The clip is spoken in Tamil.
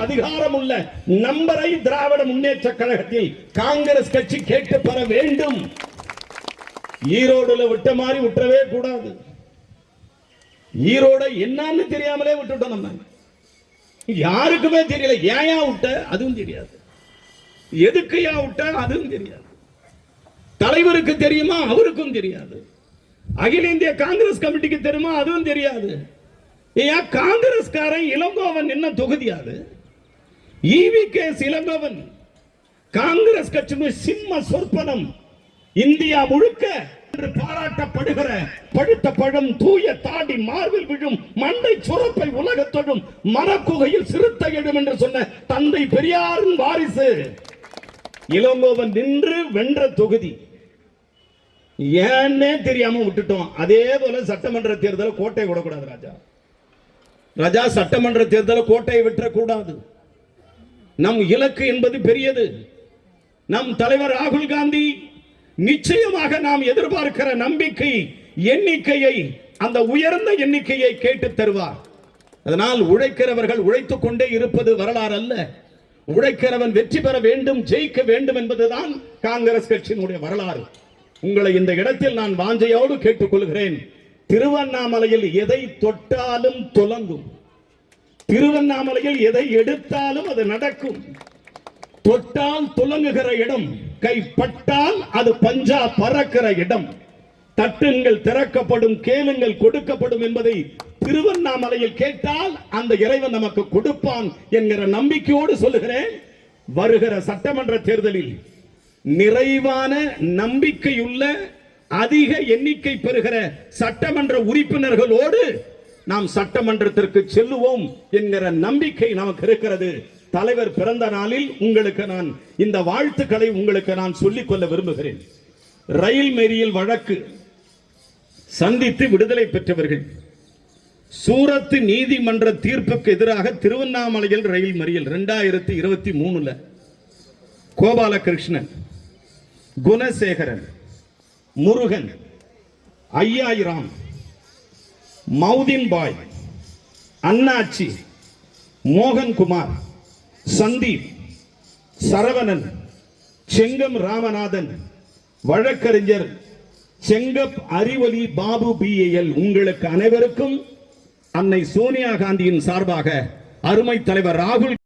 அதிகாரம் உள்ள நம்பரை திராவிட முன்னேற்ற கழகத்தில் காங்கிரஸ் கட்சி கேட்டு பெற வேண்டும். ஈரோடுல விட்ட மாதிரி விட்டுறவே கூடாது. ஈரோட என்னன்னு தெரியாமலே விட்டுட்டோம். நம்ம யாருக்குமே தெரியல. ஏன் விட்ட அதுவும் தெரியாது, எதுக்கு ஏன் விட்ட அதுவும் தெரியாது. தலைவருக்கு தெரியுமா அவருக்கும் தெரியாது. அகில இந்திய காங்கிரஸ் கமிட்டிக்கு தெரியுமா அதுவும் தெரியாது. ஏன் காங்கிரஸ்காரன் இளங்கோவன் என்ன தொகுதியாது? ஈவிகே இளங்கோவன் காங்கிரஸ் கட்சியின் சிம்ம சொற்பனம். இந்தியா முழுக்க பாராட்டப்படுகிற பழுத்த பழம், தூய தாடி, மார்பில் விழும் மண்டை சுரப்பை உலகத்தொடும் மரக்குகையில் சிறுத்தை எழும் என்று சொன்ன தந்தை பெரியாரின் வாரிசு இளங்கோவன் நின்று வென்ற தொகுதி. ஏன்னே தெரியாம விட்டுட்டோம். அதே போல சட்டமன்ற தேர்தலை கோட்டை விடக்கூடாது ராஜா. ராஜா சட்டமன்ற தேர்தலை கோட்டையை விட்டுறக்கூடாது. நம் இலக்கு என்பது பெரியது. நம் தலைவர் ராகுல் காந்தி நிச்சயமாக நாம் எதிர்பார்க்கிற நம்பிக்கை எண்ணிக்கையை, அந்த உயர்ந்த எண்ணிக்கையை கேட்டு தருவார். அதனால் உழைக்கிறவர்கள் உழைத்துக் கொண்டே இருப்பது வரலாறு அல்ல. உழைக்கிறவன் வெற்றி பெற வேண்டும், ஜெயிக்க வேண்டும் என்பதுதான் காங்கிரஸ் கட்சியினுடைய வரலாறு. உங்களை இந்த இடத்தில் நான் வாஞ்சையோடு கேட்டுக்கொள்கிறேன். திருவண்ணாமலையில் எதை தொட்டாலும் துலங்கும். திருவண்ணாமலையில் எதை எடுத்தாலும் அது நடக்கும். தொட்டால் துலங்குகிற இடம், கைப்பட்டால் அது பஞ்சா பறக்கிற இடம். தட்டுங்கள் திறக்கப்படும், கேளுங்கள் கொடுக்கப்படும் என்பதை திருவண்ணாமலையில் கேட்டால் அந்த இறைவன் நமக்கு கொடுப்பான் என்கிற நம்பிக்கையோடு சொல்லுகிறேன். வருகிற சட்டமன்ற தேர்தலில் நிறைவான நம்பிக்கையுள்ள அதிக எண்ணிக்கை பெறுகிற சட்டமன்ற உறுப்பினர்களோடு நாம் சட்டமன்றத்திற்கு செல்லுவோம் என்கிற நம்பிக்கை நமக்கு இருக்கிறது. தலைவர் பிறந்த நாளில் உங்களுக்கு நான் இந்த வாழ்த்துக்களை உங்களுக்கு நான் சொல்லிக் கொள்ள விரும்புகிறேன். ரயில் மறியல் வழக்கு சந்தித்து விடுதலை பெற்றவர்கள், சூரத் நீதிமன்ற தீர்ப்புக்கு எதிராக திருவண்ணாமலையில் ரயில் மறியல் 2023 கோபாலகிருஷ்ணன், குணசேகரன், முருகன், ஐயாயிரம், மௌதின் பாய், அண்ணாச்சி, மோகன்குமார், சந்தீப், சரவணன், செங்கம் ராமநாதன், வழக்கறிஞர் செங்கப் அறிவொலி பாபு BAL, உங்களுக்கு அனைவருக்கும் அன்னை சோனியா காந்தியின் சார்பாக அருமை தலைவர் ராகுல்